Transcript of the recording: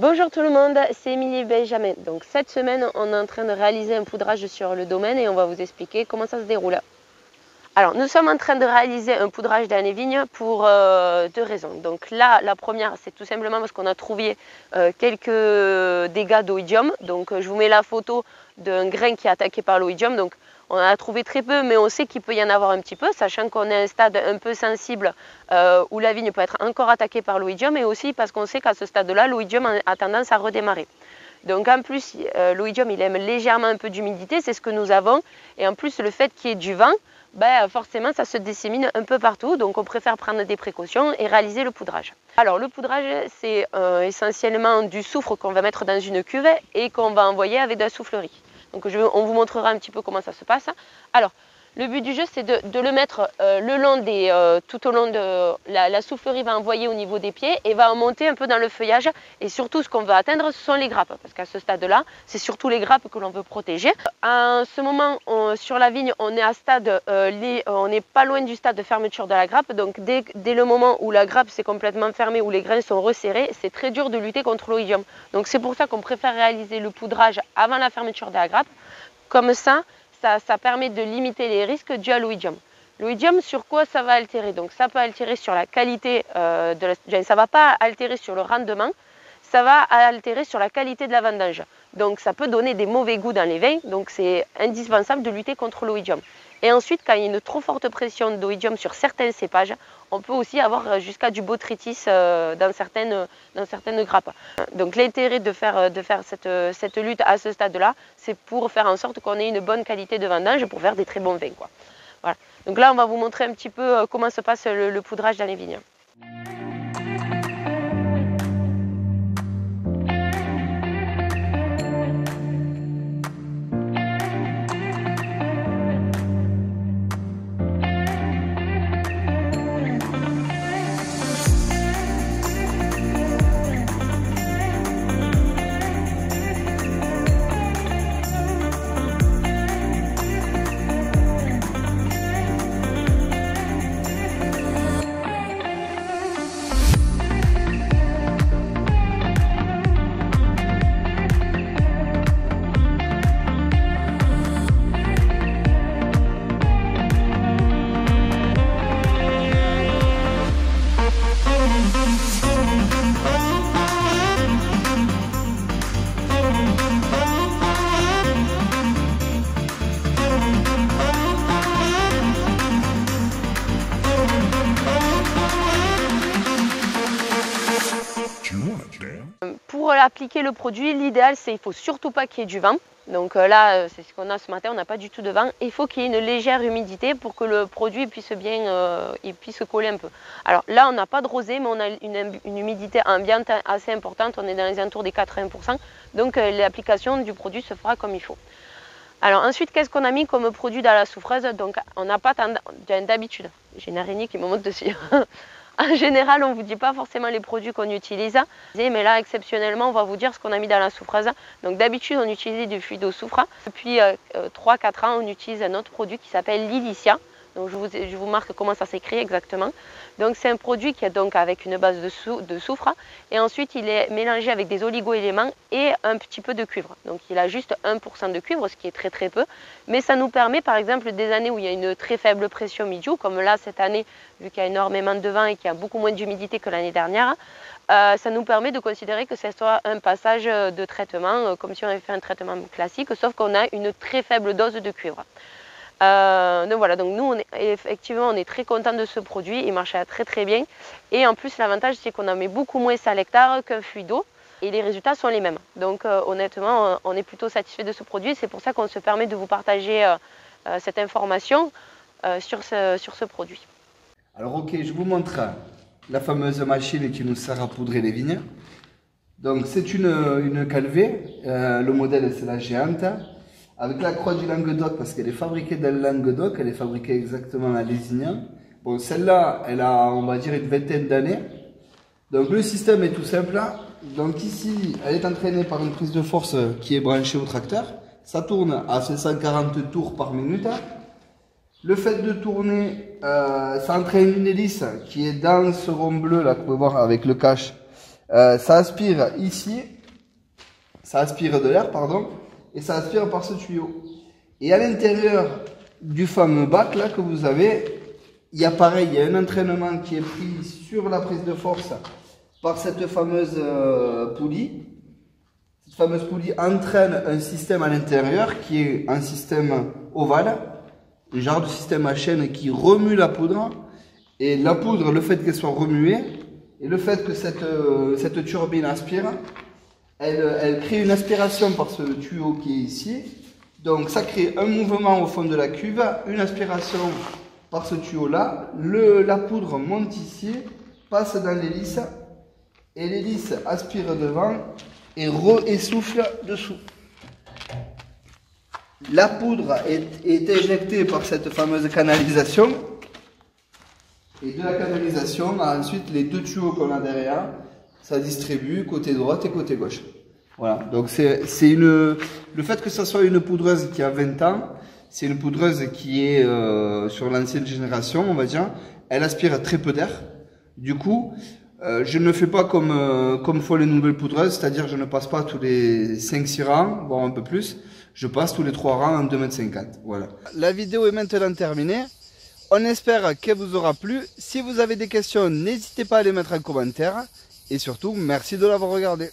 Bonjour tout le monde, c'est Émilie Benjamin. Donc cette semaine, on est en train de réaliser un poudrage sur le domaine et on va vous expliquer comment ça se déroule. Alors, nous sommes en train de réaliser un poudrage dans les vignes pour deux raisons. Donc là, la première, c'est tout simplement parce qu'on a trouvé quelques dégâts d'oïdium. Donc je vous mets la photo d'un grain qui est attaqué par l'oïdium. Donc on en a trouvé très peu, mais on sait qu'il peut y en avoir un petit peu, sachant qu'on est à un stade un peu sensible où la vigne peut être encore attaquée par l'oïdium, et aussi parce qu'on sait qu'à ce stade-là, l'oïdium a tendance à redémarrer. Donc en plus, l'oïdium, il aime légèrement un peu d'humidité, c'est ce que nous avons. Et en plus, le fait qu'il y ait du vent, forcément, ça se dissémine un peu partout. Donc on préfère prendre des précautions et réaliser le poudrage. Alors le poudrage, c'est essentiellement du soufre qu'on va mettre dans une cuve et qu'on va envoyer avec de la soufflerie. Donc on vous montrera un petit peu comment ça se passe. Alors, le but du jeu, c'est de le mettre tout au long de la soufflerie va envoyer au niveau des pieds et va monter un peu dans le feuillage. Et surtout, ce qu'on veut atteindre, ce sont les grappes. Parce qu'à ce stade-là, c'est surtout les grappes que l'on veut protéger. En ce moment, sur la vigne, on est à stade, on n'est pas loin du stade de fermeture de la grappe. Donc, dès le moment où la grappe s'est complètement fermée, où les grains sont resserrés, c'est très dur de lutter contre l'oïdium. Donc, c'est pour ça qu'on préfère réaliser le poudrage avant la fermeture de la grappe. Comme ça permet de limiter les risques dus à l'oïdium. L'oïdium, sur quoi ça va altérer? Donc ça peut altérer sur la qualité, ça ne va pas altérer sur le rendement, ça va altérer sur la qualité de la vendange. Donc ça peut donner des mauvais goûts dans les vins, donc c'est indispensable de lutter contre l'oïdium. Et ensuite, quand il y a une trop forte pression d'oïdium sur certains cépages, on peut aussi avoir jusqu'à du botrytis dans certaines grappes. Donc l'intérêt de faire cette lutte à ce stade-là, c'est pour faire en sorte qu'on ait une bonne qualité de vendange pour faire des très bons vins, quoi. Voilà. Donc là, on va vous montrer un petit peu comment se passe le poudrage dans les vignes. Pour appliquer le produit, l'idéal c'est il ne faut surtout pas qu'il y ait du vent. Donc là, c'est ce qu'on a ce matin, on n'a pas du tout de vent. Il faut qu'il y ait une légère humidité pour que le produit puisse puisse coller un peu. Alors là, on n'a pas de rosée, mais on a une humidité ambiante assez importante. On est dans les alentours des 80%. Donc l'application du produit se fera comme il faut. Alors ensuite, qu'est-ce qu'on a mis comme produit dans la souffreuse? Donc on n'a pas d'habitude. J'ai une araignée qui me monte dessus. En général, on ne vous dit pas forcément les produits qu'on utilise, mais là, exceptionnellement, on va vous dire ce qu'on a mis dans la souffreuse. Donc d'habitude, on utilisait du fluide au soufre. Depuis 3-4 ans, on utilise un autre produit qui s'appelle Lilicia. Donc je vous marque comment ça s'écrit exactement. Donc c'est un produit qui est donc avec une base de soufre et ensuite il est mélangé avec des oligo-éléments et un petit peu de cuivre. Donc il a juste 1% de cuivre, ce qui est très très peu. Mais ça nous permet par exemple des années où il y a une très faible pression milieu, comme là cette année, vu qu'il y a énormément de vent et qu'il y a beaucoup moins d'humidité que l'année dernière, ça nous permet de considérer que ce soit un passage de traitement, comme si on avait fait un traitement classique, sauf qu'on a une très faible dose de cuivre. Donc voilà, donc nous effectivement on est très content de ce produit, il marche très très bien et en plus l'avantage c'est qu'on en met beaucoup moins à l'hectare qu'un fluido et les résultats sont les mêmes. Donc honnêtement on est plutôt satisfait de ce produit, c'est pour ça qu'on se permet de vous partager cette information sur ce produit. Alors ok, je vous montre la fameuse machine qui nous sert à poudrer les vignes. Donc c'est une calvée, le modèle c'est la géante. Avec la croix du Languedoc, parce qu'elle est fabriquée dans le Languedoc, elle est fabriquée exactement à Lézignan. Bon, celle-là, elle a, on va dire, une vingtaine d'années. Donc le système est tout simple. Donc ici, elle est entraînée par une prise de force qui est branchée au tracteur. Ça tourne à 540 tours par minute. Le fait de tourner, ça entraîne une hélice qui est dans ce rond bleu là que vous pouvez voir avec le cache, Ça aspire ici, ça aspire de l'air, pardon, et ça aspire par ce tuyau. Et à l'intérieur du fameux bac là que vous avez, il y a pareil, il y a un entraînement qui est pris sur la prise de force par cette fameuse poulie. Cette fameuse poulie entraîne un système à l'intérieur qui est un système ovale, un genre de système à chaîne qui remue la poudre. Et la poudre, le fait qu'elle soit remuée, et le fait que cette turbine aspire, elle crée une aspiration par ce tuyau qui est ici. Donc ça crée un mouvement au fond de la cuve, une aspiration par ce tuyau-là. La poudre monte ici, passe dans l'hélice, et l'hélice aspire devant et re-essouffle dessous. La poudre est éjectée par cette fameuse canalisation. Et de la canalisation, ensuite les deux tuyaux qu'on a derrière, ça distribue côté droite et côté gauche. Voilà, donc le fait que ça soit une poudreuse qui a 20 ans, c'est une poudreuse qui est sur l'ancienne génération, on va dire. Elle aspire très peu d'air. Du coup, je ne fais pas comme font les nouvelles poudreuses, c'est-à-dire je ne passe pas tous les 5-6 rangs, voire un peu plus. Je passe tous les 3 rangs en 2,50 m. Voilà. La vidéo est maintenant terminée. On espère qu'elle vous aura plu. Si vous avez des questions, n'hésitez pas à les mettre en commentaire. Et surtout, merci de l'avoir regardé.